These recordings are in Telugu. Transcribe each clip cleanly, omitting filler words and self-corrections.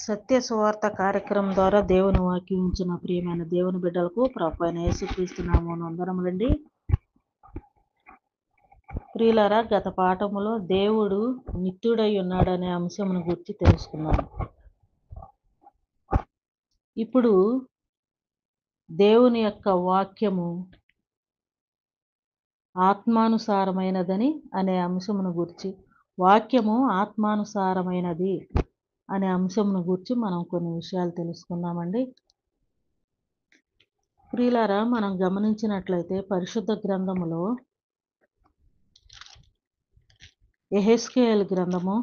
సత్య సువార్త కార్యక్రమం ద్వారా దేవుని వాక్యం ఉంచిన ప్రియమైన దేవుని బిడ్డలకు ప్రభు అయిన యేసుక్రీస్తు నామమున వందనములండి. ప్రియులారా, గత పాఠములో దేవుడు నిత్యుడై ఉన్నాడనే అంశమును గురించి తెలుసుకున్నాము. ఇప్పుడు దేవుని యొక్క వాక్యము ఆత్మానుసారమైనదని అనే అంశమును గురించి, వాక్యము ఆత్మానుసారమైనది అనే అంశమును గురించి మనం కొన్ని విషయాలు తెలుసుకుందామండి. ప్రియులారా, మనం గమనించినట్లయితే పరిశుద్ధ గ్రంథములో యెహెజ్కేలు గ్రంథము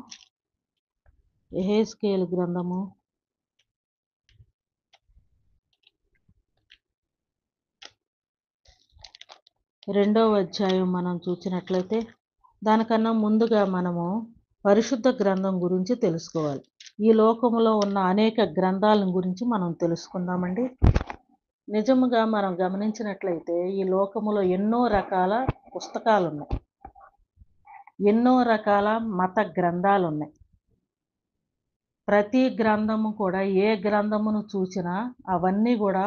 2వ అధ్యాయం మనం చూసినట్లయితే, దానికన్నా ముందుగా మనము పరిశుద్ధ గ్రంథం గురించి తెలుసుకోవాలి. ఈ లోకంలో ఉన్న అనేక గ్రంథాల గురించి మనం తెలుసుకుందామండి. నిజముగా మనం గమనించినట్లయితే ఈ లోకములో ఎన్నో రకాల పుస్తకాలు ఉన్నాయి, ఎన్నో రకాల మత గ్రంథాలు ఉన్నాయి. ప్రతి గ్రంథము కూడా, ఏ గ్రంథమును చూసినా అవన్నీ కూడా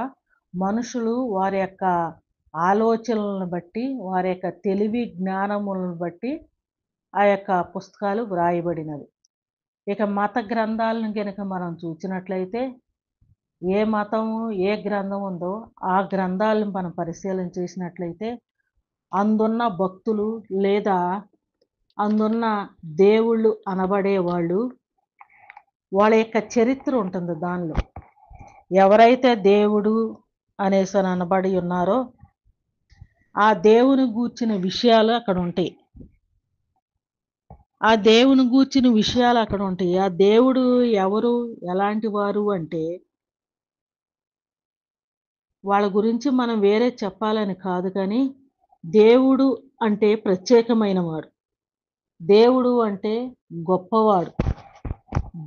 మనుషులు వారి యొక్క ఆలోచనలను బట్టి, వారి యొక్క తెలివి జ్ఞానములను బట్టి ఆ యొక్క పుస్తకాలు వ్రాయబడినవి. ఇక మత గ్రంథాలను కనుక మనం చూసినట్లయితే, ఏ మతము ఏ గ్రంథం ఉందో ఆ గ్రంథాలను మనం పరిశీలన చేసినట్లయితే అందున్న భక్తులు లేదా అందున్న దేవుళ్ళు అనబడే వాళ్ళు, వాళ్ళ యొక్క చరిత్ర ఉంటుంది దానిలో. ఎవరైతే దేవుడు అనేసి అనబడి ఉన్నారో ఆ దేవుని గూర్చిన విషయాలు అక్కడ ఉంటాయి. ఆ దేవుని గూర్చిన విషయాలు అక్కడ ఉంటాయి. ఆ దేవుడు ఎవరు, ఎలాంటి వారు అంటే, వాళ్ళ గురించి మనం వేరే చెప్పాలని కాదు, కానీ దేవుడు అంటే ప్రత్యేకమైన వాడు, దేవుడు అంటే గొప్పవాడు,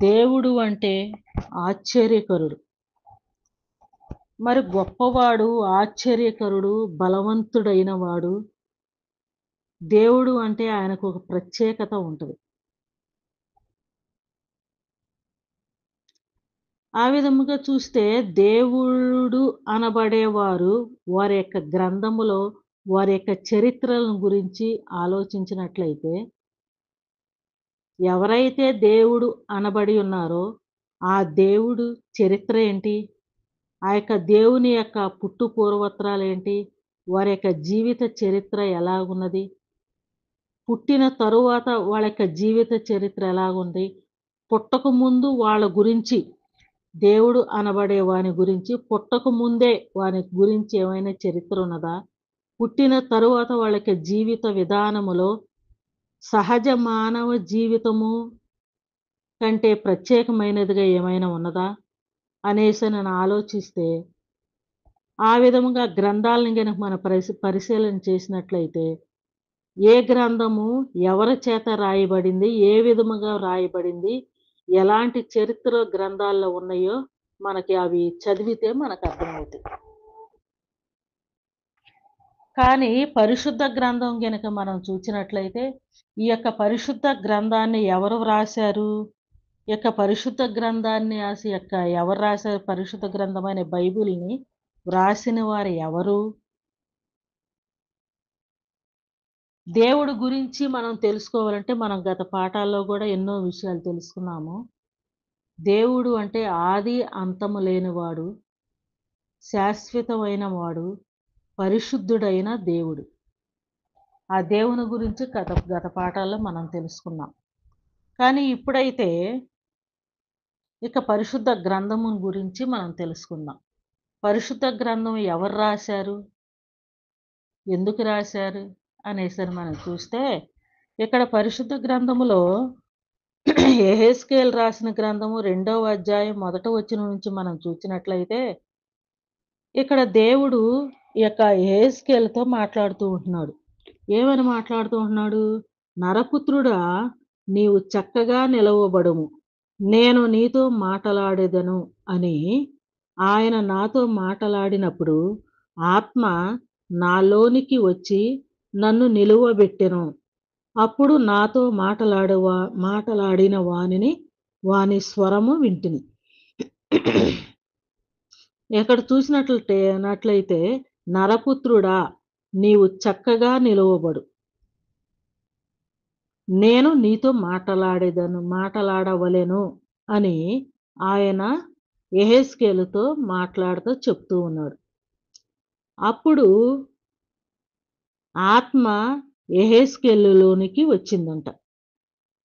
దేవుడు అంటే ఆశ్చర్యకరుడు. మరి గొప్పవాడు, ఆశ్చర్యకరుడు, బలవంతుడైన వాడు దేవుడు అంటే ఆయనకు ఒక ప్రత్యేకత ఉంటుంది. ఆ విధముగా చూస్తే దేవుడు అనబడేవారు వారి యొక్క గ్రంథములో వారి యొక్క చరిత్రలను గురించి ఆలోచించినట్లయితే, ఎవరైతే దేవుడు అనబడి ఉన్నారో ఆ దేవుడు చరిత్ర ఏంటి, ఆ యొక్క దేవుని యొక్క పుట్టు పూర్వత్రాలు ఏంటి, వారి యొక్క జీవిత చరిత్ర ఎలాగున్నది, పుట్టిన తరువాత వాళ్ళ యొక్క జీవిత చరిత్ర ఎలాగుంది, పుట్టక ముందు వాళ్ళ గురించి, దేవుడు అనబడే వాని గురించి పుట్టక ముందే వాని గురించి ఏమైనా చరిత్ర ఉన్నదా, పుట్టిన తరువాత వాళ్ళకి జీవిత విధానములో సహజ మానవ జీవితము కంటే ప్రత్యేకమైనదిగా ఏమైనా ఉన్నదా అనేసి నేను ఆలోచిస్తే, ఆ విధముగా గ్రంథాలను కనుక మనం పరిశీలన చేసినట్లయితే, ఏ గ్రంథము ఎవరి చేత రాయబడింది, ఏ విధముగా రాయబడింది, ఎలాంటి చరిత్ర గ్రంథాల్లో ఉన్నాయో మనకి అవి చదివితే మనకు అర్థమవుతాయి. కానీ పరిశుద్ధ గ్రంథం కనుక మనం చూసినట్లయితే, ఈ యొక్క పరిశుద్ధ గ్రంథాన్ని ఎవరు వ్రాశారు, ఈ యొక్క పరిశుద్ధ గ్రంథాన్ని ఎవరు రాశారు, పరిశుద్ధ గ్రంథమైన బైబిల్ని వ్రాసిన వారు ఎవరు, దేవుడి గురించి మనం తెలుసుకోవాలంటే మనం గత పాఠాల్లో కూడా ఎన్నో విషయాలు తెలుసుకున్నాము. దేవుడు అంటే ఆది అంతము లేనివాడు, శాశ్వతమైన వాడు, పరిశుద్ధుడైన దేవుడు. ఆ దేవుని గురించి గత పాఠాల్లో మనం తెలుసుకున్నాం. కానీ ఇప్పుడైతే ఇక పరిశుద్ధ గ్రంథము గురించి మనం తెలుసుకుందాం. పరిశుద్ధ గ్రంథం ఎవరు రాశారు, ఎందుకు రాశారు అనేసి మనం చూస్తే, ఇక్కడ పరిశుద్ధ గ్రంథములో యెహెజ్కేలు రాసిన గ్రంథము 2వ అధ్యాయం 1వ వచనం నుంచి మనం చూసినట్లయితే, ఇక్కడ దేవుడు ఈ యొక్క యెహెజ్కేలుతో మాట్లాడుతూ ఉంటున్నాడు. ఏమని మాట్లాడుతూ ఉంటున్నాడు, నరపుత్రుడా, నీవు చక్కగా నిలవబడుము, నేను నీతో మాట్లాడేదను అని ఆయన నాతో మాట్లాడినప్పుడు ఆత్మ నాలోనికి వచ్చి నన్ను నిలువబెట్టెను. అప్పుడు నాతో మాట్లాడిన వాని స్వరము వింటిని. ఇక్కడ నట్లయితే నరపుత్రుడా నీవు చక్కగా నిలువబడు. నేను నీతో మాటలాడవలెను అని ఆయన యెహెజ్కేలుతో మాట్లాడుతూ చెప్తూ ఉన్నాడు. అప్పుడు ఆత్మ యెహెజ్కేలులోనికి వచ్చిందంట.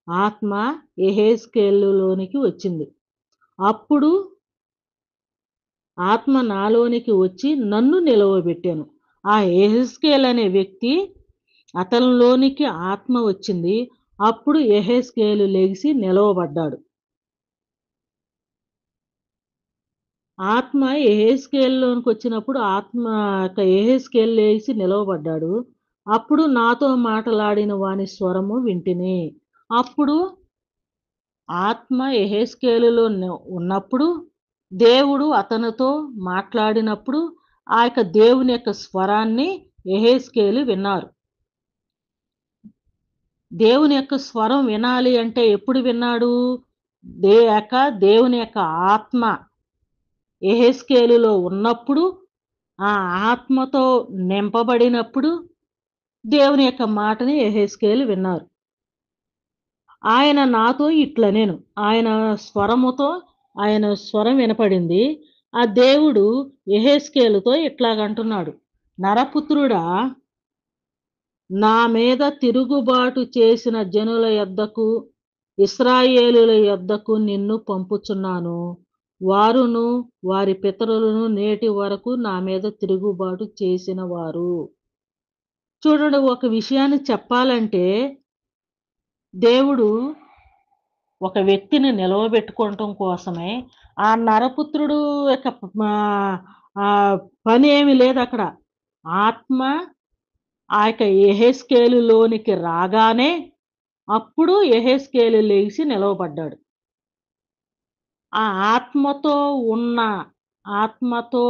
ఆత్మ యెహెజ్కేలులోనికి వచ్చింది. అప్పుడు ఆత్మ నాలోనికి వచ్చి నన్ను నిలవబెట్టాను. ఆ యెహెజ్కేలు అనే వ్యక్తి అతనిలోనికి ఆత్మ వచ్చింది. అప్పుడు యెహెజ్కేలు లెగిసి నిలవబడ్డాడు. ఆత్మ యెహెజ్కేలులోనికొచ్చినప్పుడు యెహెజ్కేలు లేసి నిలవబడ్డాడు. అప్పుడు నాతో మాటలాడిన వాని స్వరము వింటిని. అప్పుడు ఆత్మ యెహెజ్కేలులో ఉన్నప్పుడు దేవుడు అతనితో మాట్లాడినప్పుడు ఆ యొక్క దేవుని యొక్క స్వరాన్ని యెహెజ్కేలు విన్నారు. దేవుని యొక్క స్వరం వినాలి అంటే ఎప్పుడు విన్నాడు? దేవుని యొక్క ఆత్మ యెహెజ్కేలులో ఉన్నప్పుడు, ఆ ఆత్మతో నింపబడినప్పుడు దేవుని యొక్క మాటని యెహెజ్కేలు విన్నారు. ఆయన నాతో ఇట్లనెను. ఆయన స్వరం వినపడింది. ఆ దేవుడు యెహెజ్కేలుతో ఇట్లాగంటున్నాడు. నరపుత్రుడా, నా మీద తిరుగుబాటు చేసిన జనుల యొద్దకు, ఇశ్రాయేలీయుల యొద్దకు నిన్ను పంపుచున్నాను. వారును వారి పితరులను నేటి వరకు నా మీద తిరుగుబాటు చేసిన వారు. చూడండి, ఒక విషయాన్ని చెప్పాలంటే దేవుడు ఒక వ్యక్తిని నిలవబెట్టుకోవటం కోసమే ఆ నరపుత్రుడు యొక్క పని ఏమి లేదక్కడ. ఆత్మ ఆ యొక్క యెహెజ్కేలులోనికి రాగానే అప్పుడు యెహెజ్కేలు లేచి నిలవబడ్డాడు. ఆ ఆత్మతో ఉన్న ఆత్మతో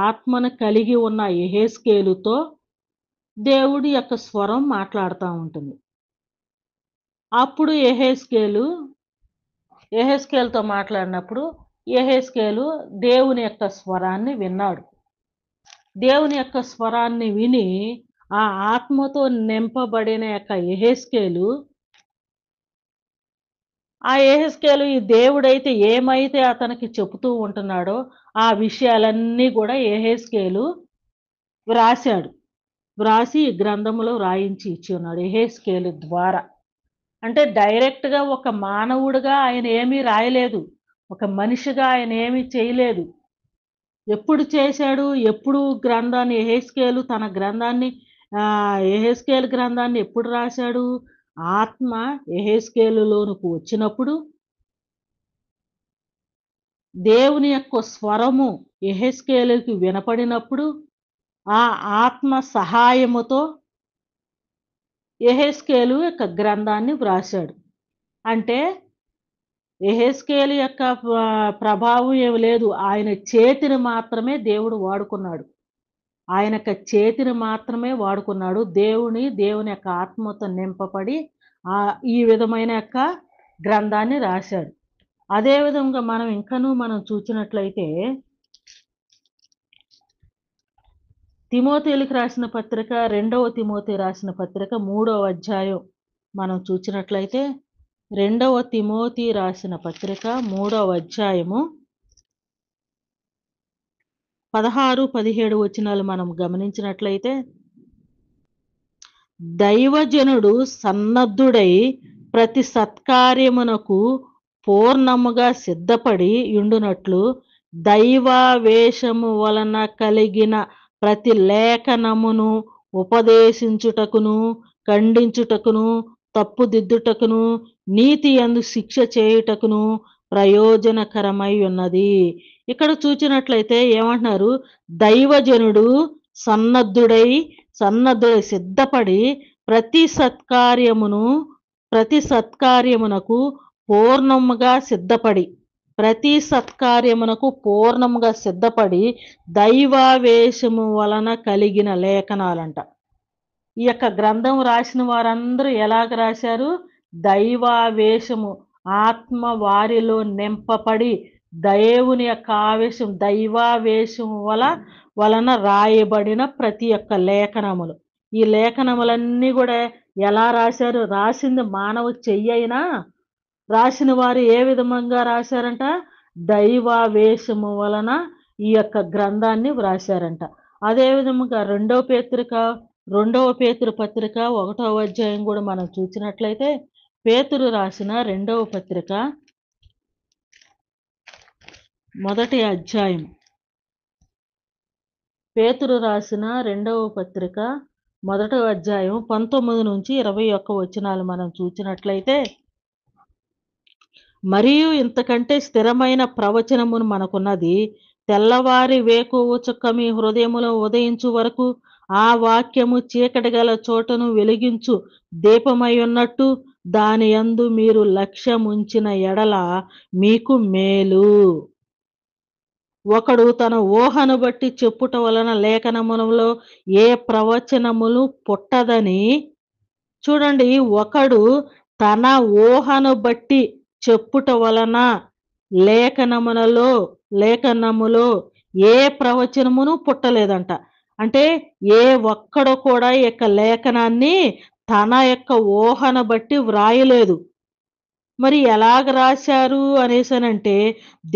ఆత్మను కలిగి ఉన్న యెహెజ్కేలుతో దేవుడి యొక్క స్వరం మాట్లాడుతా ఉంటుంది. అప్పుడు యెహెజ్కేలుతో మాట్లాడినప్పుడు యెహెజ్కేలు దేవుని యొక్క స్వరాన్ని విన్నాడు. దేవుని యొక్క స్వరాన్ని విని ఆ ఆత్మతో నింపబడిన యొక్క యెహెజ్కేలు ఈ దేవుడైతే ఏమైతే అతనికి చెబుతూ ఉంటున్నాడో ఆ విషయాలన్నీ కూడా యెహెజ్కేలు వ్రాసాడు. వ్రాసి ఈ గ్రంథములో వ్రాయించి ఇచ్చి ఉన్నాడు యెహెజ్కేలు ద్వారా. అంటే డైరెక్ట్‌గా ఒక మానవుడిగా ఆయన ఏమీ రాయలేదు. ఒక మనిషిగా ఆయన ఏమీ చేయలేదు. ఎప్పుడు చేశాడు? ఎప్పుడు యెహెజ్కేలు గ్రంథాన్ని ఎప్పుడు రాశాడు? ఆత్మ యెహెజ్కేలులోనికి వచ్చినప్పుడు, దేవుని యొక్క స్వరము యెహెజ్కేలుకి వినపడినప్పుడు, ఆ ఆత్మ సహాయముతో యెహెజ్కేలు యొక్క గ్రంథాన్ని వ్రాసాడు. అంటే యెహెజ్కేలు యొక్క ప్రభావం ఏమి లేదు. ఆయన చేతిని మాత్రమే దేవుడు వాడుకున్నాడు. ఆయన యొక్క చేతిని మాత్రమే వాడుకున్నాడు. దేవుని యొక్క ఆత్మతో నింపబడి ఈ విధమైన యొక్క గ్రంథాన్ని రాశాడు. అదే విధంగా మనం చూసినట్లయితే తిమోతేయులకు రాసిన పత్రిక, 2వ తిమోతి రాసిన పత్రిక 3వ అధ్యాయం మనం చూసినట్లయితే 2వ తిమోతి రాసిన పత్రిక 3వ అధ్యాయము 16, 17 వచనాలు మనం గమనించినట్లయితే, దైవజనుడు సన్నద్ధుడై ప్రతి సత్కార్యమునకు పూర్ణముగా సిద్ధపడి యుండునట్లు దైవావేశము వలన కలిగిన ప్రతి లేఖనమును ఉపదేశించుటకును, ఖండించుటకును, తప్పుదిద్దుటకును, నీతి యందు శిక్ష చేయుటకును ప్రయోజనకరమై ఉన్నది. ఇక్కడ చూచినట్లయితే ఏమంటున్నారు? దైవజనుడు సన్నద్ధుడై సిద్ధపడి ప్రతి సత్కార్యమునకు పూర్ణముగా సిద్ధపడి దైవావేశము వలన కలిగిన లేఖనాలంట. ఈ యొక్క గ్రంథం రాసిన వారందరూ ఎలాగ రాశారు? దైవావేశము, ఆత్మ వారిలో నింపబడి దేవుని యొక్క ఆవేశం, దైవావేశం వలన రాయబడిన ప్రతి ఒక్క లేఖనములు. ఈ లేఖనములన్నీ గూడా ఎలా రాశారు? రాసింది మానవ చెయ్యైనా, రాసిన వారు ఏ విధంగా రాశారంట? దైవావేశము వలన ఈ యొక్క గ్రంథాన్ని వ్రాసారంట. అదే విధముగా రెండవ పేతురు పత్రిక 1వ అధ్యాయం గూడా మనం చూసినట్లయితే, పేతురు రాసిన రెండవ పత్రిక మొదటి అధ్యాయం. పేతురు రాసిన రెండవ పత్రిక మొదటి అధ్యాయం 19-21 వచనాలు మనం చూసినట్లయితే, మరియు ఇంతకంటే స్థిరమైన ప్రవచనమును మనకున్నది. తెల్లవారి వేకువ చుక్క మీ హృదయములో ఉదయించు వరకు ఆ వాక్యము చీకటి గల చోటను వెలిగించు దీపమై ఉన్నట్టు దాని యందు మీరు లక్ష్యముంచిన ఎడల మీకు మేలు. ఒకడు తన ఊహను బట్టి చెప్పుట వలన లేఖనములలో ఏ ప్రవచనములు పుట్టదని. చూడండి, ఒకడు తన ఊహను బట్టి చెప్పుట వలన లేఖనములలో లేఖనములో ఏ ప్రవచనమును పుట్టలేదంట. అంటే ఏ ఒక్కడు కూడా ఈ యొక్క లేఖనాన్ని తన యొక్క ఊహను బట్టి వ్రాయలేదు. మరి ఎలాగ రాశారు అనేసనంటే,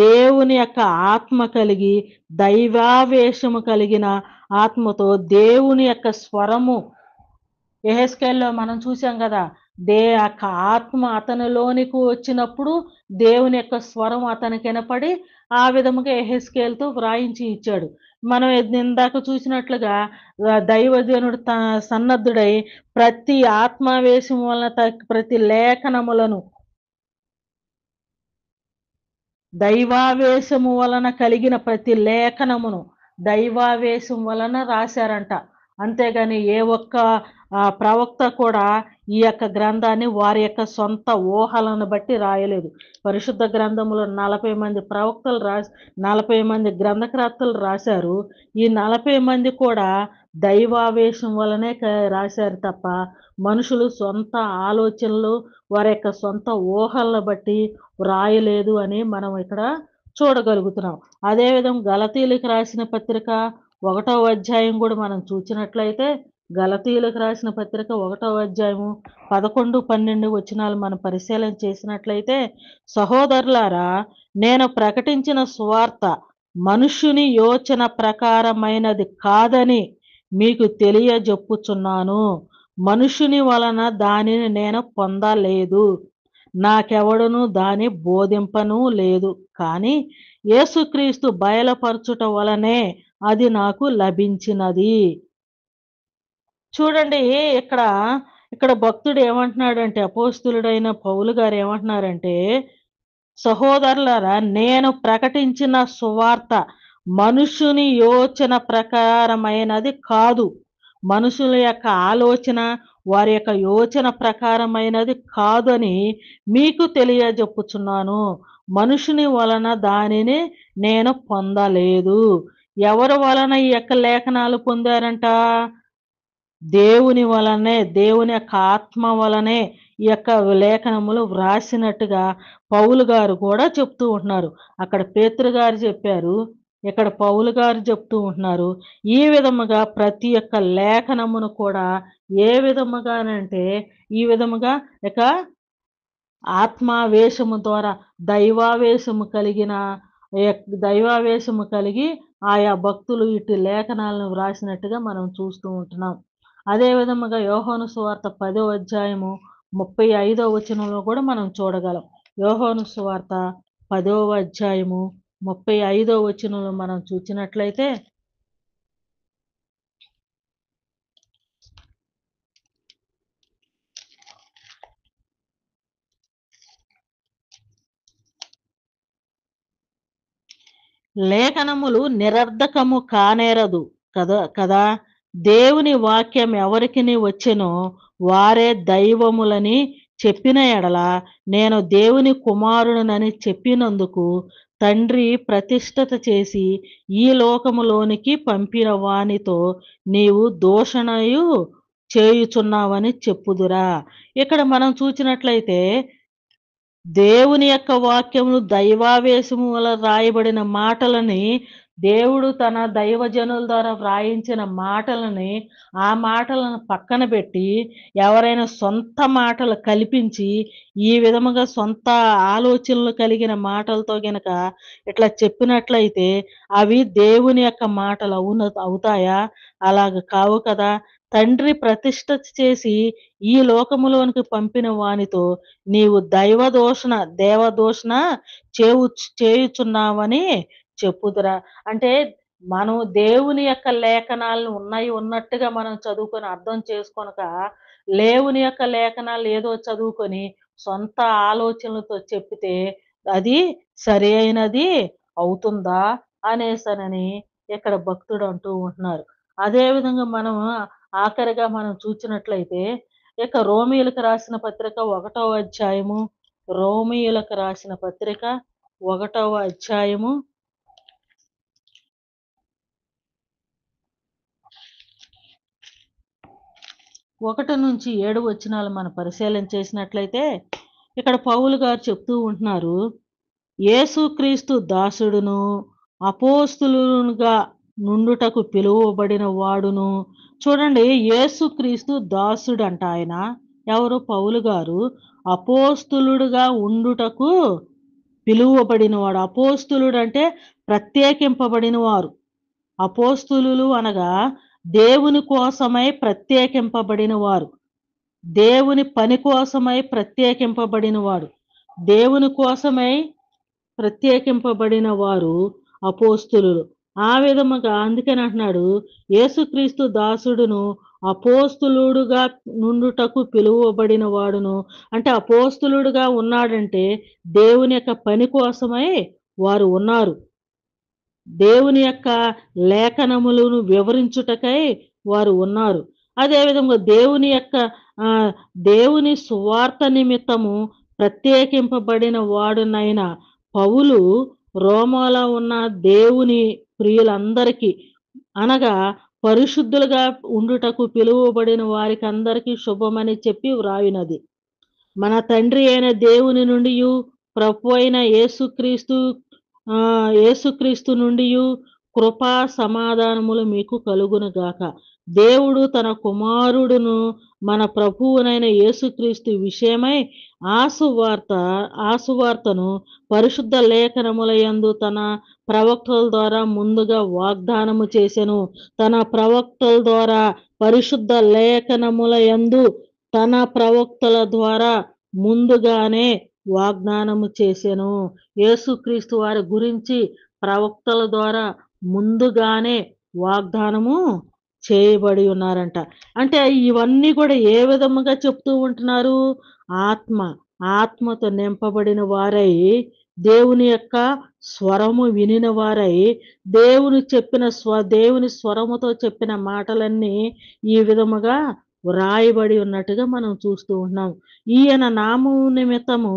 దేవుని యొక్క ఆత్మ కలిగి, దైవావేశము కలిగిన ఆత్మతో దేవుని యొక్క స్వరము యెహెజ్కేలులో మనం చూసాం గదా! యొక్క ఆత్మ అతనిలోనికి వచ్చినప్పుడు దేవుని యొక్క స్వరం అతనికి వినపడి, ఆ విధముగా యెహెజ్కేలుతో వ్రాయించి ఇచ్చాడు. మనం ఇందాక చూసినట్లుగా దైవజనుడు సన్నద్ధుడై ప్రతి ఆత్మావేశం వలన ప్రతి లేఖనములను దైవావేశము వలన కలిగిన ప్రతి లేఖనమును దైవావేశం వలన రాశారంట. అంతేగాని ఏ ఒక్క ప్రవక్త కూడా ఈ యొక్క గ్రంథాన్ని వారి యొక్క సొంత ఊహలను బట్టి రాయలేదు. పరిశుద్ధ గ్రంథములో 40 మంది ప్రవక్తలు 40 మంది గ్రంథకర్తలు రాశారు. ఈ 40 మంది కూడా దైవావేశం వలనే రాశారు తప్ప, మనుషులు సొంత ఆలోచనలు, వారి యొక్క సొంత ఊహలను బట్టి వ్రాయలేదు అని మనం ఇక్కడ చూడగలుగుతున్నాం. అదేవిధంగా గలతీయులకు రాసిన పత్రిక 1వ అధ్యాయం కూడా మనం చూసినట్లయితే, గలతీయులకు రాసిన పత్రిక 1వ అధ్యాయము 11, 12 వచనాలు మనం పరిశీలన చేసినట్లయితే, సహోదరులారా, నేను ప్రకటించిన సువార్త మనుష్యుని యోచన ప్రకారమైనది కాదని మీకు తెలియజెప్పుచున్నాను. మనుషుని వలన దానిని నేను పొందలేదు, నాకెవడును దాని బోధింపను లేదు. కానీ యేసుక్రీస్తు బయలుపరచుట వలనే అది నాకు లభించినది. చూడండి, ఇక్కడ ఇక్కడ భక్తుడు ఏమంటున్నాడంటే, అపోస్తులుడైన పౌలు గారు ఏమంటున్నారంటే, సహోదరులారా, నేను ప్రకటించిన సువార్త మనుషుని యోచన ప్రకారమైనది కాదు. మనుషుల యొక్క ఆలోచన, వారి యొక్క యోచన ప్రకారమైనది కాదని మీకు తెలియజెప్పుచున్నాను. మనుషుని వలన దానిని నేను పొందలేదు. ఎవరి వలన ఈ యొక్క లేఖనాలు పొందారంట? దేవుని వలనే, దేవుని యొక్క ఆత్మ వలనే ఈ యొక్క లేఖనములు వ్రాసినట్టుగా పౌలు గారు కూడా చెప్తూ ఉంటున్నారు. అక్కడ పేతురు గారు చెప్పారు, ఇక్కడ పౌలు గారు చెప్తూ ఉంటున్నారు. ఈ విధముగా ప్రతి ఒక్క లేఖనమును కూడా ఏ విధముగానంటే, ఈ విధముగా ఇక ఆత్మావేశము ద్వారా దైవావేశము కలిగి ఆయా భక్తులు ఇటు లేఖనాలను వ్రాసినట్టుగా మనం చూస్తూ ఉంటున్నాం. అదే విధముగా యోహాను సువార్త 10వ అధ్యాయము 35వ వచనంలో కూడా మనం చూడగలం. యోహాను సువార్త 10వ అధ్యాయము 35వ వచనంలో మనం చూసినట్లయితే, లేఖనములు నిరర్ధకము కానేరదు కదా. దేవుని వాక్యం ఎవరికిని వచ్చెనో వారే దైవములని చెప్పిన ఎడల, నేను దేవుని కుమారుడనని చెప్పినందుకు తండ్రి ప్రతిష్ఠత చేసి ఈ లోకములోనికి పంపిన వానితో నీవు దూషణయు చేయుచున్నావని చెప్పుదురా. ఇక్కడ మనం చూసినట్లయితే, దేవుని యొక్క వాక్యములు దైవావేశము వల్ల రాయబడిన మాటలని దేవుడు తన దైవజనుల ద్వారా వ్రాయించిన మాటలని, ఆ మాటలను పక్కన పెట్టి ఎవరైనా సొంత మాటలు కల్పించి, ఈ విధముగా సొంత ఆలోచనలు కలిగిన మాటలతో గనక ఇట్లా చెప్పినట్లయితే అవి దేవుని యొక్క మాటలు అవుతాయా? అలాగ కావు కదా! తండ్రి ప్రతిష్ఠ చేసి ఈ లోకములోనికి పంపిన వానితో నీవు దేవదూషణ చేయుచున్నావని చెప్పుదురా. అంటే మనం దేవుని యొక్క లేఖనాలను ఉన్నాయి ఉన్నట్టుగా మనం చదువుకొని అర్థం చేసుకొనక, లేవుని యొక్క లేఖనాలు ఏదో చదువుకొని సొంత ఆలోచనలతో చెప్పితే అది సరి అయినది అవుతుందా? అనేసనని ఇక్కడ భక్తుడు అంటూ ఉంటున్నారు. అదే విధంగా మనం ఆఖరిగా మనం చూచినట్లయితే ఇక రోమీయులకు రాసిన పత్రిక 1వ అధ్యాయము, రోమీయులకు రాసిన పత్రిక 1వ అధ్యాయము 1-7 వచనాలు మనం పరిశీలన చేసినట్లయితే, ఇక్కడ పౌలు గారు చెప్తూ ఉంటున్నారు. యేసుక్రీస్తు దాసుడును, అపోస్తలునిగా నుండుటకు పిలువబడిన వాడును. చూడండి, యేసుక్రీస్తు దాసుడంట ఆయన. ఎవరు? పౌలు గారు. అపోస్తలుడుగా ఉండుటకు పిలువబడినవాడు. అపోస్తలుడంటే ప్రత్యేకింపబడిన వారు. అపోస్తలులు అనగా దేవుని కోసమై ప్రత్యేకింపబడిన వారు. దేవుని పని కోసమై ప్రత్యేకింపబడినవాడు. దేవుని కోసమై ప్రత్యేకింపబడిన వారు అపోస్తులులు. ఆ విధముగా అందుకని అంటున్నాడు, యేసుక్రీస్తు దాసుడును, అపోస్తులుడుగా నుండుటకు పిలువబడిన వాడును. అంటే అపోస్తులుడుగా ఉన్నాడంటే దేవుని యొక్క పని కోసమై వారు ఉన్నారు. దేవుని యొక్క లేఖనములను వివరించుటకై వారు ఉన్నారు. అదే విధంగా ఆహ్, దేవుని సువార్త నిమిత్తము ప్రత్యేకింపబడిన వాడునైన పౌలు రోమాలో ఉన్న దేవుని ప్రియులందరికీ అనగా పరిశుద్ధులుగా ఉండుటకు పిలువబడిన వారికందరికీ శుభమని చెప్పి వ్రాయునది. మన తండ్రి అయిన దేవుని నుండియు, ప్రభువైన యేసుక్రీస్తు నుండియు కృపా సమాధానములు మీకు కలుగునుగాక. దేవుడు తన కుమారుడును మన ప్రభువునైన యేసుక్రీస్తు విషయమై ఆ సువార్త ఆ సువార్తను పరిశుద్ధ లేఖనములయందు తన ప్రవక్తల ద్వారా ముందుగా వాగ్దానము చేసెను. తన ప్రవక్తల ద్వారా పరిశుద్ధ లేఖనములయందు తన ప్రవక్తల ద్వారా ముందుగానే వాగ్దానము చేసెను. యేసుక్రీస్తు వారి గురించి ప్రవక్తల ద్వారా ముందుగానే వాగ్దానము చేయబడి ఉన్నారంట. అంటే ఇవన్నీ కూడా ఏ విధముగా చెప్తూ ఉంటున్నారు? ఆత్మ, ఆత్మతో నింపబడిన వారై, దేవుని యొక్క స్వరము వినిన వారై, దేవుని స్వరముతో చెప్పిన మాటలన్నీ ఈ విధముగా వ్రాయబడి ఉన్నట్టుగా మనం చూస్తూ ఉన్నాం. ఈయన నామము నిమిత్తము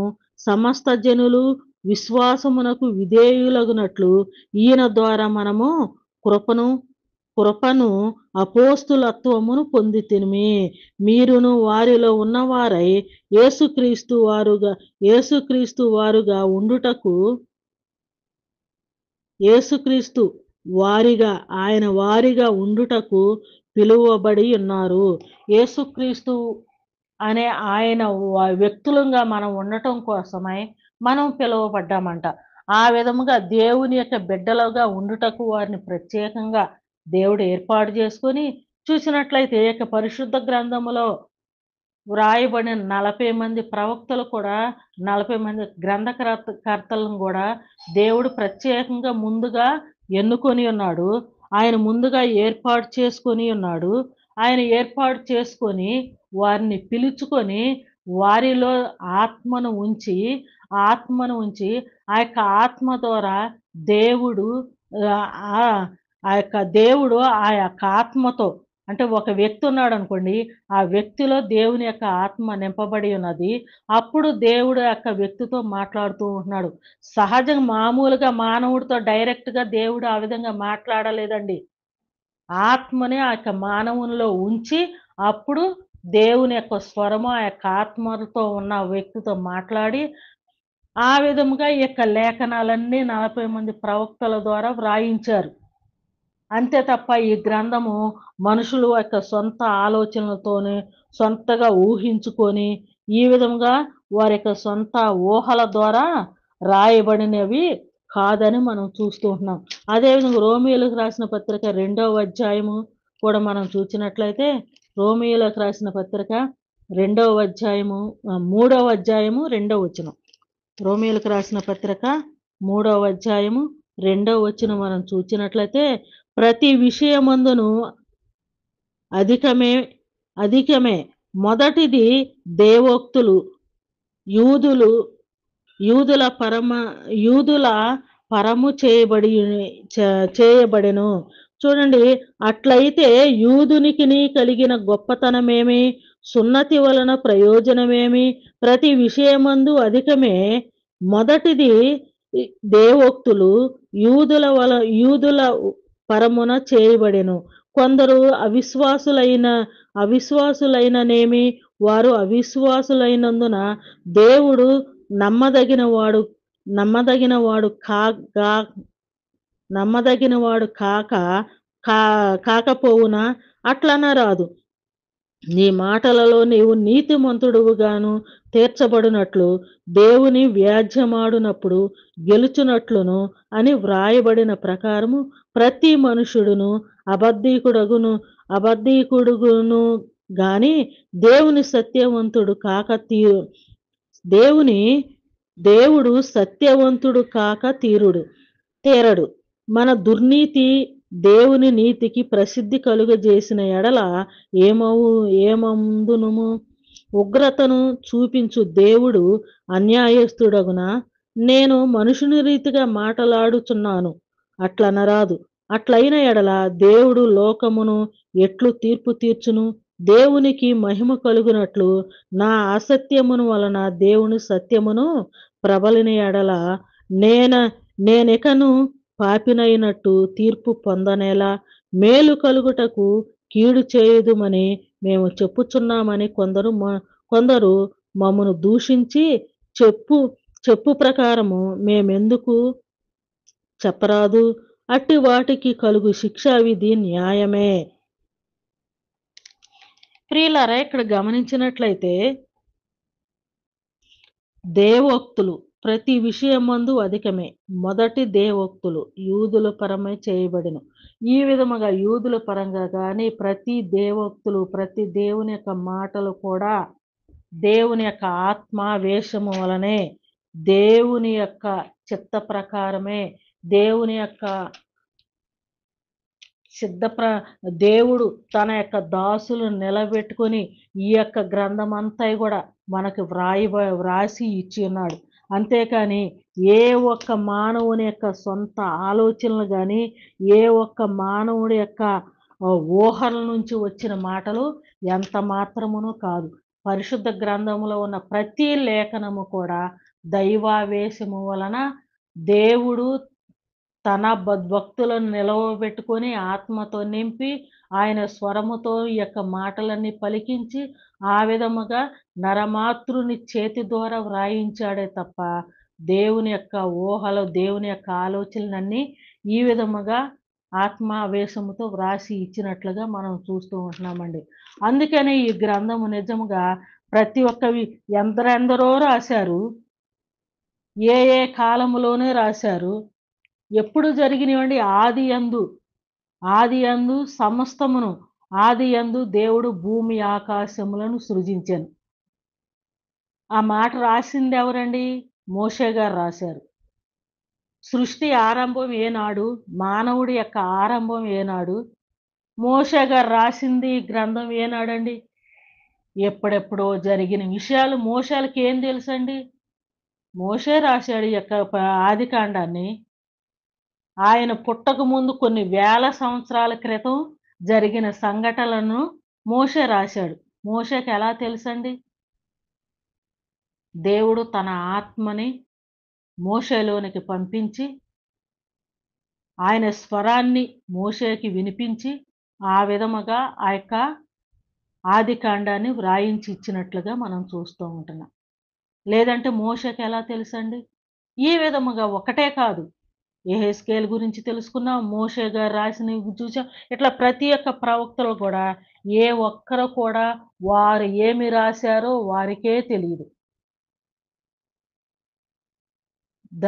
సమస్త జనులు విశ్వాసమునకు విధేయులగునట్లు ఈయన ద్వారా మనము కృపను కృపను అపోస్తులత్వమును పొందితిమి. మీరును వారిలో ఉన్నవారై యేసుక్రీస్తు వారుగా ఉండుటకు యేసుక్రీస్తు వారిగా ఆయన వారిగా ఉండుటకు పిలువబడి ఉన్నారు. యేసుక్రీస్తు అనే ఆయన వ్యక్తులంగా మనం ఉండటం కోసమై మనం పిలువబడ్డామంట. ఆ విధముగా దేవుని యొక్క బిడ్డలుగా ఉండుటకు వారిని ప్రత్యేకంగా దేవుడు ఏర్పాటు చేసుకొని చూసినట్లయితే ఇక పరిశుద్ధ గ్రంథములో వ్రాయబడిన 40 మంది ప్రవక్తలు కూడా 40 మంది కర్తలను కూడా దేవుడు ప్రత్యేకంగా ముందుగా ఎన్నుకొని ఉన్నాడు. ఆయన ముందుగా ఏర్పాటు చేసుకొని ఉన్నాడు. ఆయన ఏర్పాటు చేసుకొని వారిని పిలుచుకొని వారిలో ఆత్మను ఉంచి ఆ యొక్క ఆత్మ ద్వారా దేవుడు ఆహ్, ఆహ్, ఆ యొక్క దేవుడు ఆ యొక్క ఆత్మతో అంటే ఒక వ్యక్తి ఉన్నాడనుకోండి. ఆ వ్యక్తిలో దేవుని యొక్క ఆత్మ నింపబడి ఉన్నది. అప్పుడు దేవుడు యొక్క వ్యక్తితో మాట్లాడుతూ ఉంటున్నాడు. సహజంగా మామూలుగా మానవుడితో డైరెక్ట్‌గా దేవుడు ఆ విధంగా మాట్లాడలేదండి. ఆత్మని ఆ యొక్క మానవునిలో ఉంచి, అప్పుడు దేవుని యొక్క స్వరము ఆ యొక్క ఆత్మతో ఉన్న వ్యక్తితో మాట్లాడి ఆ విధముగా ఈ యొక్క లేఖనాలన్నీ 40 మంది ప్రవక్తల ద్వారా వ్రాయించారు. అంతే తప్ప ఈ గ్రంథము మనుషులు యొక్క సొంత ఆలోచనలతోని, సొంతగా ఊహించుకొని, ఈ విధంగా వారి యొక్క సొంత ఊహల ద్వారా రాయబడినవి కాదని మనం చూస్తూ ఉంటున్నాం. అదేవిధంగా రోమియోలకు రాసిన పత్రిక 2వ అధ్యాయము కూడా మనం చూచినట్లయితే, రోమియోలకు రాసిన పత్రిక 2వ అధ్యాయము 3వ అధ్యాయము 2వ వచనం. రోమియోలకు రాసిన పత్రిక 3వ అధ్యాయము 2వ వచనం మనం చూచినట్లయితే, ప్రతి విషయమందును అధికమే అధికమే మొదటిది దేవోక్తులు యూదులు యూదుల పరమ యూదుల పరము చేయబడెను. చూడండి, అట్లయితే యూదునికిని కలిగిన గొప్పతనమేమి, సున్నతి వలన ప్రయోజనమేమి? ప్రతి విషయమందు అధికమే మొదటిది దేవోక్తులు యూదుల పరమున చేయబడెను. కొందరు అవిశ్వాసులైననేమి, వారు అవిశ్వాసులైనందున దేవుడు నమ్మదగినవాడు నమ్మదగినవాడు కాగా నమ్మదగినవాడు కాకపోవునా? అట్లనరాదు. నీ మాటలలో నీవు నీతిమంతుడుగాను తీర్చబడినట్లు దేవుని వ్యాజ్యమాడునప్పుడు గెలుచునట్లును అని వ్రాయబడిన ప్రకారము ప్రతి మనుషుడును అబద్ధీకుడుగును గాని దేవుని సత్యవంతుడు కాక దేవుని దేవుడు సత్యవంతుడు కాక తీరడు. మన దుర్నీతి దేవుని నీతికి ప్రసిద్ధి కలుగజేసిన ఎడల ఏమందునుము? ఉగ్రతను చూపించు దేవుడు అన్యాయస్తుడగునా? నేను మనుషుని రీతిగా మాటలాడుచున్నాను అట్లనరాదు. అట్లైన ఎడల దేవుడు లోకమును ఎట్లు తీర్పు తీర్చును? దేవునికి మహిమ కలుగునట్లు నా అసత్యమును వలన దేవుని సత్యమును ప్రబలిన ఎడల నేనికను పాపినైనట్టు తీర్పు పొందనేలా? మేలు కలుగుటకు కీడు చేయుదుమని మేము చెప్పుచున్నామని కొందరు మమ్మను దూషించి చెప్పు ప్రకారము మేమెందుకు చెప్పరాదు? అట్టి వాటికి కలుగు శిక్షా విధి న్యాయమే. ప్రియులారా, ఇక్కడ గమనించినట్లయితే దేవోక్తులు ప్రతి విషయమందు అధికమే మొదటి దేవోక్తులు యూదుల పరమై చేయబడిను. ఈ విధముగా యూదుల పరంగా కానీ ప్రతి దేవోక్తులు ప్రతి దేవుని యొక్క మాటలు కూడా దేవుని యొక్క ఆత్మావేశము వలనే, దేవుని యొక్క చిత్త ప్రకారమే, దేవుని యొక్క దేవుడు తన యొక్క దాసులను నిలబెట్టుకొని ఈ యొక్క గ్రంథం అంతా కూడా మనకు వ్రాసి ఇచ్చి ఉన్నాడు. అంతేకాని ఏ ఒక్క మానవుని యొక్క సొంత ఆలోచనలు కానీ, ఏ ఒక్క మానవుడి యొక్క ఊహల నుంచి వచ్చిన మాటలు ఎంత మాత్రమును కాదు. పరిశుద్ధ గ్రంథములో ఉన్న ప్రతి లేఖనము కూడా దైవావేశము వలన దేవుడు తన భక్తులను నిలవబెట్టుకొని ఆత్మతో నింపి ఆయన స్వరముతో ఈ యొక్క మాటలన్నీ పలికించి ఆ విధముగా నరమాతృని చేతి ద్వారా వ్రాయించాడే తప్ప దేవుని యొక్క ఊహలు దేవుని యొక్క ఆలోచనలన్నీ ఈ విధముగా ఆత్మావేశముతో వ్రాసి ఇచ్చినట్లుగా మనం చూస్తూ ఉంటున్నామండి. అందుకనే ఈ గ్రంథము నిజముగా ప్రతి ఒక్కవి ఎందరెందరో రాశారు, ఏ కాలములోనే రాశారు. ఎప్పుడు జరిగినవండి? ఆది యందు సమస్తమును ఆది యందు దేవుడు భూమి ఆకాశములను సృజించాను. ఆ మాట రాసింది ఎవరండి? మోషే గారు రాశారు. సృష్టి ఆరంభం ఏనాడు? మానవుడి యొక్క ఆరంభం ఏనాడు? మోషే గారు రాసింది గ్రంథం ఏనాడండి? ఎప్పుడెప్పుడో జరిగిన విషయాలు మోషేలకి ఏం తెలుసండి? మోషే రాశాడు ఈ యొక్క ఆది కాండాన్ని. ఆయన పుట్టక ముందు కొన్ని వేల సంవత్సరాల క్రితం జరిగిన సంఘటనలను మోషే రాశాడు. మోషేకి ఎలా తెలుసండి? దేవుడు తన ఆత్మని మోషేలోనికి పంపించి ఆయన స్వరాన్ని మోషేకి వినిపించి ఆ విధముగా ఆ యొక్క ఆది కాండాన్ని వ్రాయించి ఇచ్చినట్లుగా మనం చూస్తూ ఉంటున్నాం. లేదంటే మోషేకెలా తెలుసండి? ఈ విధముగా ఒకటే కాదు. యెహెజ్కేలు గురించి తెలుసుకున్నాం. మోషే గారు రాసినవి చూసాం. ఇట్లా ప్రతి ఒక్క ప్రవక్తలు కూడా ఏ ఒక్కరు కూడా వారు ఏమి రాశారో వారికే తెలీదు. ద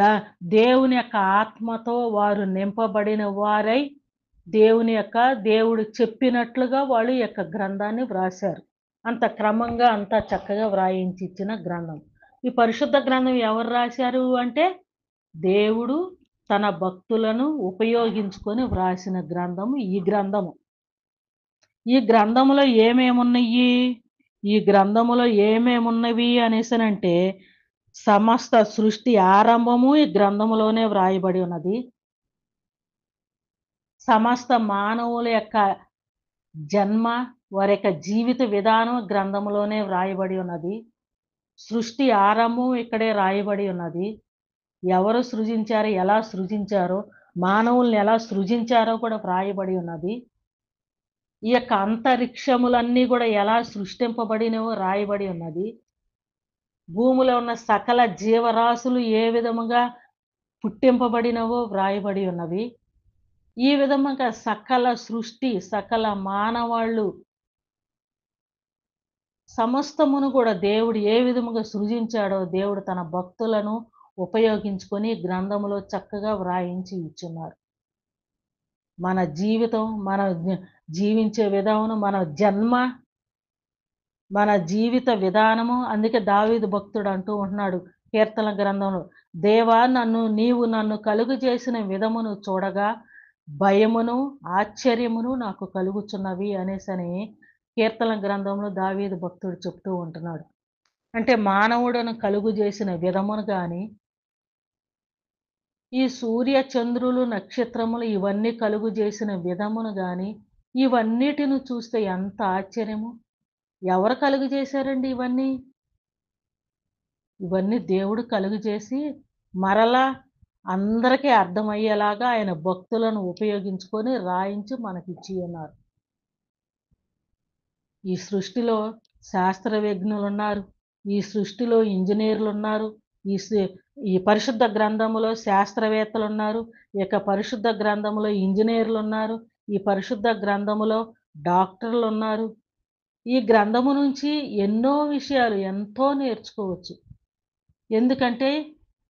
దేవుని యొక్క ఆత్మతో వారు నింపబడిన వారై, దేవుడు చెప్పినట్లుగా వాళ్ళు ఈ యొక్క గ్రంథాన్ని వ్రాసారు. అంత క్రమంగా, అంత చక్కగా వ్రాయించి ఇచ్చిన గ్రంథం. ఈ పరిశుద్ధ గ్రంథం ఎవరు రాశారు అంటే, దేవుడు తన భక్తులను ఉపయోగించుకొని వ్రాసిన గ్రంథము ఈ గ్రంథము. ఈ గ్రంథములో ఏమేమున్నయి? ఈ గ్రంథములో ఏమేమున్నవి అనేసనంటే, సమస్త సృష్టి ఆరంభము ఈ గ్రంథములోనే వ్రాయబడి ఉన్నది. సమస్త మానవుల యొక్క జన్మ, వారి యొక్క జీవిత విధానం గ్రంథములోనే వ్రాయబడి ఉన్నది. సృష్టి ఆరంభం ఇక్కడే రాయబడి ఉన్నది. ఎవరు సృజించారు? ఎలా సృజించారో, మానవుల్ని ఎలా సృజించారో కూడా వ్రాయబడి ఉన్నది. ఈ యొక్క అంతరిక్షములన్నీ గూడా ఎలా సృష్టింపబడినవో రాయబడి ఉన్నది. భూమిలో ఉన్న సకల జీవరాశులు ఏ విధముగా పుట్టింపబడినవో వ్రాయబడి ఉన్నవి. ఈ విధముగా సకల సృష్టి, సకల మానవాళ్ళు సమస్తమును గూడా దేవుడు ఏ విధముగా సృజించాడో దేవుడు తన భక్తులను ఉపయోగించుకొని గ్రంథములో చక్కగా వ్రాయించి ఇచ్చున్నారు. మన జీవితం, జీవించే విధానం, మన జన్మ, మన జీవిత విధానము అందుకే దావీదు భక్తుడు అంటూ ఉంటున్నాడు కీర్తన గ్రంథంలో, దేవా నీవు నన్ను కలుగజేసిన విధమును చూడగా భయమును, ఆశ్చర్యమును నాకు కలుగుచున్నవి అనేసని కీర్తన గ్రంథంలో దావీదు భక్తుడు చెప్తూ ఉంటున్నాడు. అంటే మానవుడును కలుగజేసిన విధమును గాని, ఈ సూర్య, చంద్రులు, నక్షత్రములు ఇవన్నీ కలుగజేసిన విధమును గాని, ఇవన్నిటిని చూస్తే ఎంత ఆశ్చర్యము! ఎవరు కలుగజేశారండి ఇవన్నీ? ఇవన్నీ దేవుడు కలుగజేసి, మరలా అందరికీ అర్థమయ్యేలాగా ఆయన భక్తులను ఉపయోగించుకొని రాయించి మనకిచ్చి ఉన్నారు. ఈ సృష్టిలో శాస్త్రవేజ్ఞులున్నారు. ఈ సృష్టిలో ఇంజినీర్లున్నారు. ఈ సి ఈ పరిశుద్ధ గ్రంథములో శాస్త్రవేత్తలున్నారు. ఈ యొక్క పరిశుద్ధ గ్రంథములో ఇంజినీర్లున్నారు. ఈ పరిశుద్ధ గ్రంథములో డాక్టర్లున్నారు. ఈ గ్రంథము నుంచి ఎన్నో విషయాలు ఎంతో నేర్చుకోవచ్చు. ఎందుకంటే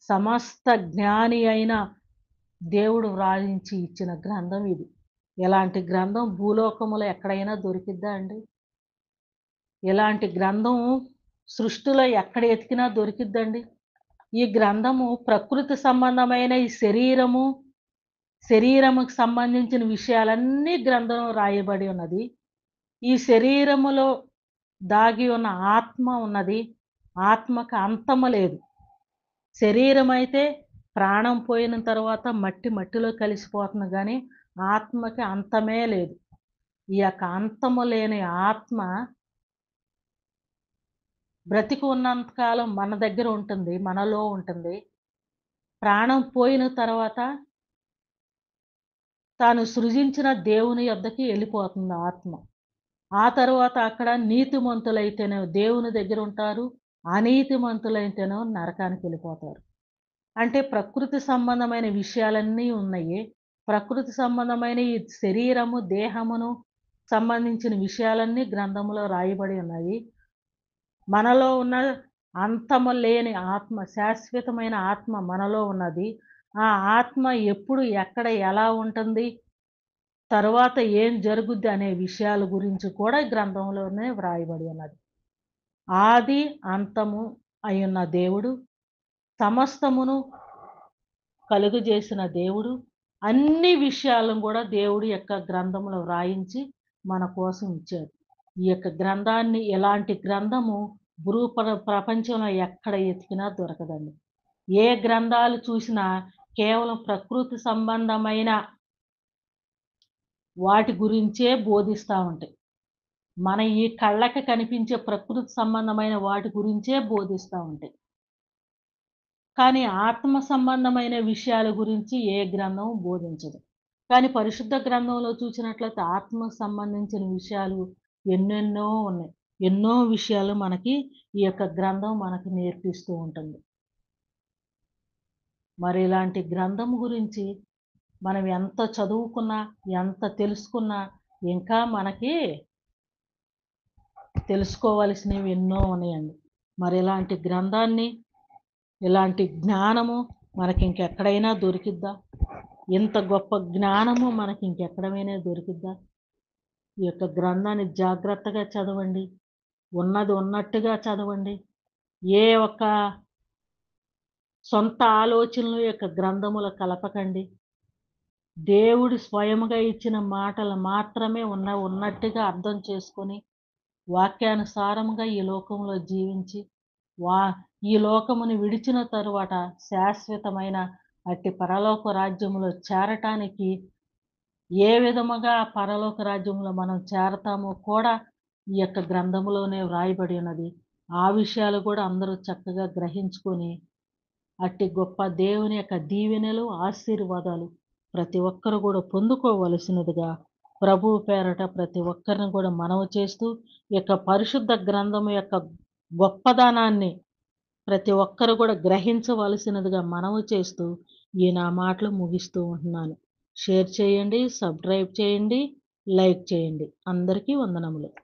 సమస్త జ్ఞాని అయిన దేవుడు వ్రాయించి ఇచ్చిన గ్రంథం ఇది. ఇలాంటి గ్రంథం భూలోకములో ఎక్కడైనా దొరికిద్దా అండి? ఇలాంటి గ్రంథం సృష్టిలో ఎక్కడ ఎతికినా దొరికిద్దండి? ఈ గ్రంథము ప్రకృతి సంబంధమైన ఈ శరీరముకు సంబంధించిన విషయాలన్నీ గ్రంథంలో రాయబడి ఉన్నది. ఈ శరీరములో దాగి ఉన్న ఆత్మ ఉన్నది. ఆత్మకు అంతము లేదు. శరీరమైతే ప్రాణం పోయిన తర్వాత మట్టిలో కలిసిపోతుంది గానీ, ఆత్మకి అంతమే లేదు. ఈ యొక్క అంతము లేని ఆత్మ బ్రతికి ఉన్నంత కాలం మన దగ్గర ఉంటుంది. మనలో ఉంటుంది. ప్రాణం పోయిన తర్వాత తాను సృజించిన దేవుని యొద్దకి ఎళ్ళిపోతుంది ఆత్మ. ఆ తరువాత అక్కడ నీతిమంతులైతేనేమో దేవుని దగ్గరుంటారు. అనీతిమంతులైతేనో నరకానికెళ్ళిపోతారు. అంటే ప్రకృతి సంబంధమైన విషయాలన్నీ ఉన్నాయి. ప్రకృతి సంబంధమైన ఈ శరీరము, దేహమును సంబంధించిన విషయాలన్నీ గ్రంథములో రాయబడి ఉన్నాయి. మనలో ఉన్న అంతము లేని ఆత్మ, శాశ్వతమైన ఆత్మ మనలో ఉన్నది. ఆ ఆత్మ ఎప్పుడు, ఎక్కడ, ఎలా ఉంటుంది, తరువాత ఏం జరుగుద్ది అనే విషయాల గురించి కూడా ఈ గ్రంథంలోనే వ్రాయబడి ఉన్నది. ఆది, అంతము అయున్న దేవుడు, సమస్తమును కలుగజేసిన దేవుడు, అన్ని విషయాలను గూడా దేవుడి యొక్క గ్రంథంలో వ్రాయించి మన కోసం ఇచ్చాడు. ఈ యొక్క గ్రంథాన్ని ఇలాంటి గ్రంథము ప్రపంచంలో ఎక్కడ ఎతికినా దొరకదండి. ఏ గ్రంథాలు చూసినా కేవలం ప్రకృతి సంబంధమైన వాటి గురించే బోధిస్తా ఉంటాయి. మన ఈ కళ్ళకి కనిపించే ప్రకృతి సంబంధమైన వాటి గురించే బోధిస్తా ఉంటాయి. కానీ ఆత్మ సంబంధమైన విషయాల గురించి ఏ గ్రంథం బోధించదు. కానీ పరిశుద్ధ గ్రంథంలో చూసినట్లయితే ఆత్మకు సంబంధించిన విషయాలు ఎన్నెన్నో ఉన్నాయి. ఎన్నో విషయాలు మనకి ఈ యొక్క గ్రంథం మనకు నేర్పిస్తూ ఉంటుంది. మరి ఇలాంటి గ్రంథం గురించి మనం ఎంత చదువుకున్నా, ఎంత తెలుసుకున్నా ఇంకా మనకి తెలుసుకోవాల్సినవి ఎన్నో ఉన్నాయండి. మరి ఇలాంటి గ్రంథాన్ని, ఇలాంటి జ్ఞానము మనకింకెక్కడైనా దొరికిద్దా? ఇంత గొప్ప జ్ఞానము మనకింకెక్కడైనా దొరికిద్దా? ఈ యొక్క గ్రంథాన్ని జాగ్రత్తగా చదవండి. ఉన్నది ఉన్నట్టుగా చదవండి. ఏ ఒక్క సొంత ఆలోచనలు యొక్క గ్రంథములో కలపకండి. దేవుడు స్వయముగా ఇచ్చిన మాటలు మాత్రమే ఉన్నట్టుగా అర్థం చేసుకొని, వాక్యానుసారముగా ఈ లోకంలో జీవించి, వా ఈ లోకమును విడిచిన తరువాత శాశ్వతమైన అట్టి పరలోక రాజ్యములో చేరటానికి ఏ విధముగా ఆ పరలోక రాజ్యంలో మనం చేరతామో కూడా ఈ యొక్క గ్రంథములోనే వ్రాయబడి ఉన్నది. ఆ విషయాలు కూడా అందరూ చక్కగా గ్రహించుకొని అట్టి గొప్ప దేవుని యొక్క దీవెనలు, ఆశీర్వాదాలు ప్రతి ఒక్కరు కూడా పొందుకోవలసినదిగా ప్రభువు పేరట ప్రతి ఒక్కరిని కూడా మనవి చేస్తూ, ఈ యొక్క పరిశుద్ధ గ్రంథం యొక్క గొప్పదనాన్ని ప్రతి ఒక్కరు కూడా గ్రహించవలసినదిగా మనవి చేస్తూ, ఈ నా మాటలు ముగిస్తూ ఉంటున్నాను. షేర్ చేయండి, సబ్‌స్క్రైబ్ చేయండి, లైక్ చేయండి. అందరికీ వందనములు.